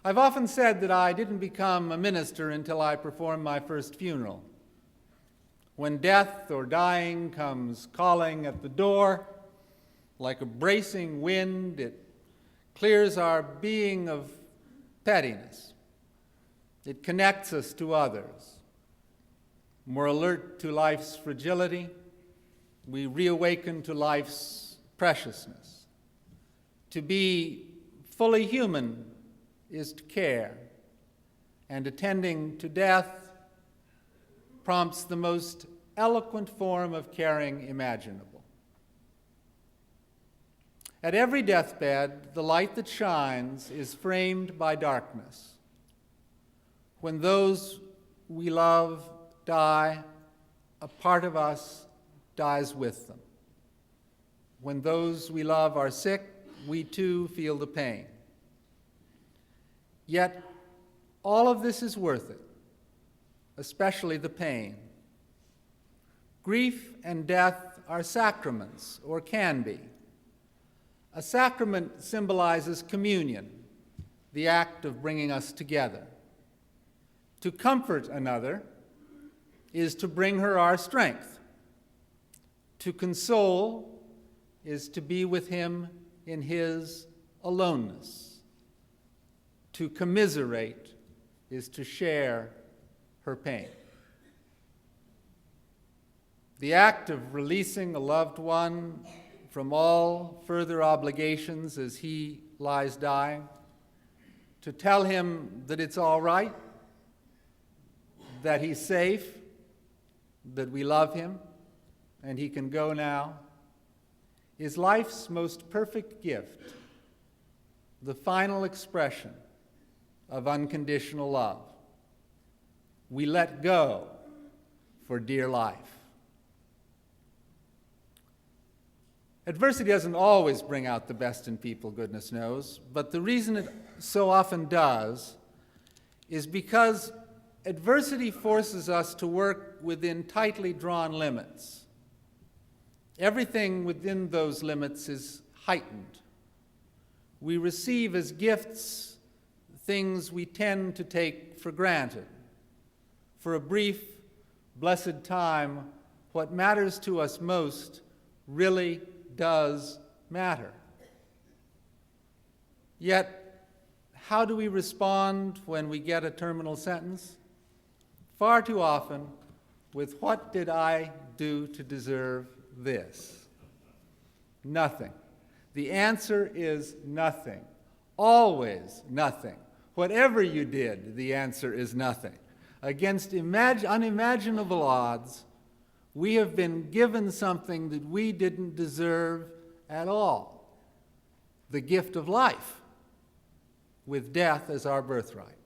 I've often said that I didn't become a minister until I performed my first funeral. When death or dying comes calling at the door, like a bracing wind, it clears our being of pettiness. It connects us to others. More alert to life's fragility, we reawaken to life's preciousness. To be fully human is to care, and attending to death prompts the most eloquent form of caring imaginable. At every deathbed, the light that shines is framed by darkness. When those we love die, a part of us dies with them. When those we love are sick, we too feel the pain. Yet, all of this is worth it, especially the pain. Grief and death are sacraments, or can be. A sacrament symbolizes communion, the act of bringing us together. To comfort another is to bring her our strength. To console is to be with him in his aloneness. To commiserate is to share her pain. The act of releasing a loved one from all further obligations as he lies dying, to tell him that it's all right, that he's safe, that we love him, and he can go now, is life's most perfect gift, the final expression of unconditional love. We let go for dear life. Adversity doesn't always bring out the best in people, goodness knows, but the reason it so often does is because adversity forces us to work within tightly drawn limits. Everything within those limits is heightened. We receive as gifts things we tend to take for granted. For a brief, blessed time, what matters to us most really does matter. Yet, how do we respond when we get a terminal sentence? Far too often, with "What did I do to deserve this?" Nothing. The answer is nothing. Always nothing. Whatever you did, the answer is nothing. Against unimaginable odds, we have been given something that we didn't deserve at all, the gift of life, with death as our birthright.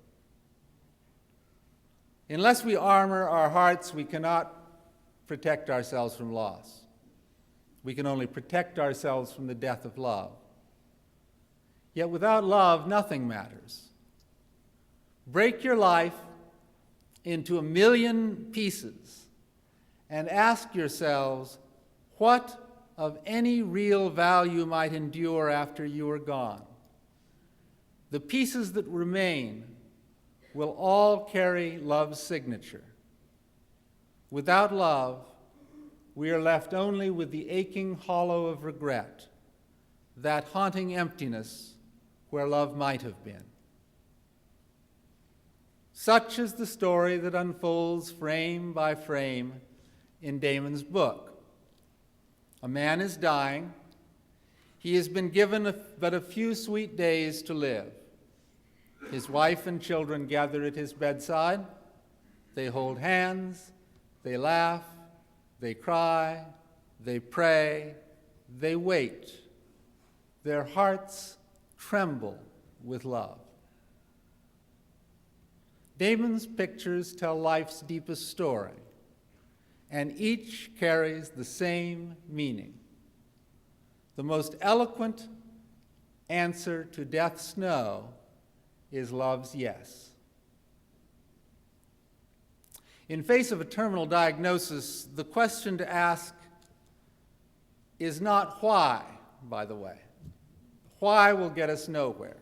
Unless we armor our hearts, we cannot protect ourselves from loss. We can only protect ourselves from the death of love. Yet without love, nothing matters. Break your life into 1,000,000 pieces and ask yourselves what of any real value might endure after you are gone. The pieces that remain will all carry love's signature. Without love, we are left only with the aching hollow of regret, that haunting emptiness where love might have been. Such is the story that unfolds frame by frame in Damon's book. A man is dying. He has been given but a few sweet days to live. His wife and children gather at his bedside. They hold hands, they laugh, they cry, they pray, they wait. Their hearts tremble with love. Damon's pictures tell life's deepest story, and each carries the same meaning. The most eloquent answer to death's no is love's yes. In face of a terminal diagnosis, the question to ask is not why, by the way. Why will get us nowhere.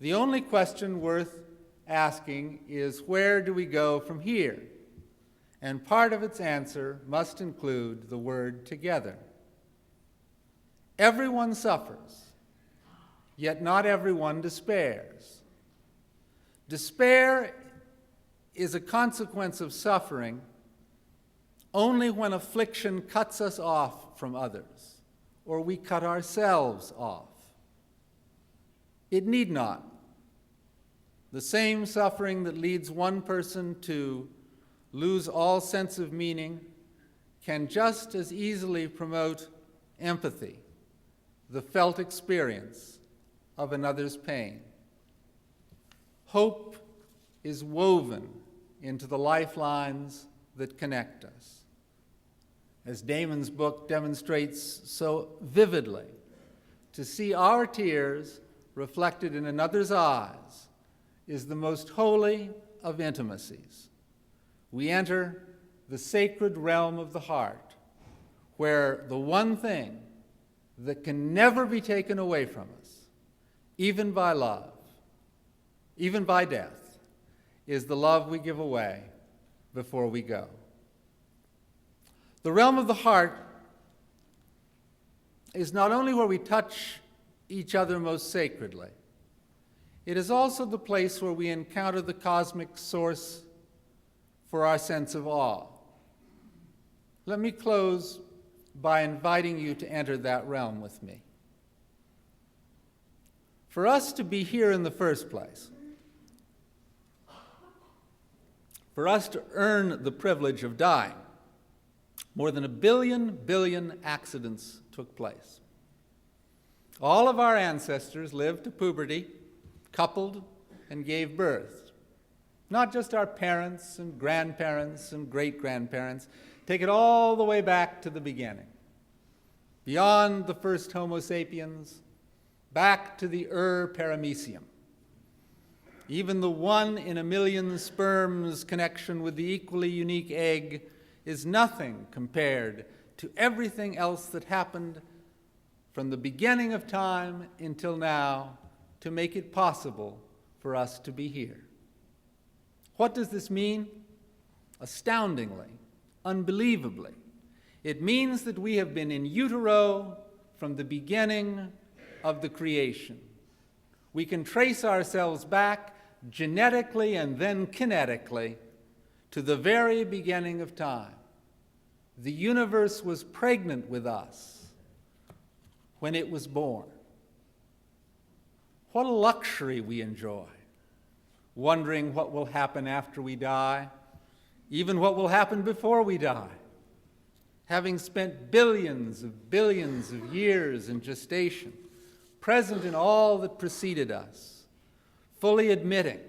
The only question worth asking is, where do we go from here? And part of its answer must include the word together. Everyone suffers, yet not everyone despairs. Despair is a consequence of suffering only when affliction cuts us off from others, or we cut ourselves off. It need not. The same suffering that leads one person to lose all sense of meaning can just as easily promote empathy, the felt experience of another's pain. Hope is woven into the lifelines that connect us. As Damon's book demonstrates so vividly, to see our tears reflected in another's eyes is the most holy of intimacies. We enter the sacred realm of the heart, where the one thing that can never be taken away from us, even by love, even by death, is the love we give away before we go. The realm of the heart is not only where we touch each other most sacredly, it is also the place where we encounter the cosmic source for our sense of awe. Let me close by inviting you to enter that realm with me. For us to be here in the first place, for us to earn the privilege of dying, more than 1 billion accidents took place. All of our ancestors lived to puberty, coupled, and gave birth. Not just our parents and grandparents and great-grandparents. Take it all the way back to the beginning. Beyond the first Homo sapiens, back to the paramecium. Even the 1 in a million sperms connection with the equally unique egg is nothing compared to everything else that happened from the beginning of time until now to make it possible for us to be here. What does this mean? Astoundingly, unbelievably, it means that we have been in utero from the beginning of the creation. We can trace ourselves back genetically and then kinetically to the very beginning of time. The universe was pregnant with us when it was born. What a luxury we enjoy, wondering what will happen after we die, even what will happen before we die. Having spent billions of years in gestation, present in all that preceded us, fully admitting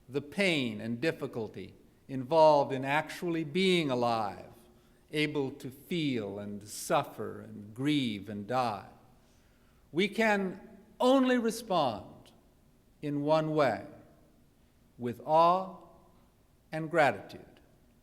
the pain and difficulty involved in actually being alive, able to feel and suffer and grieve and die. We can only respond in one way, with awe and gratitude.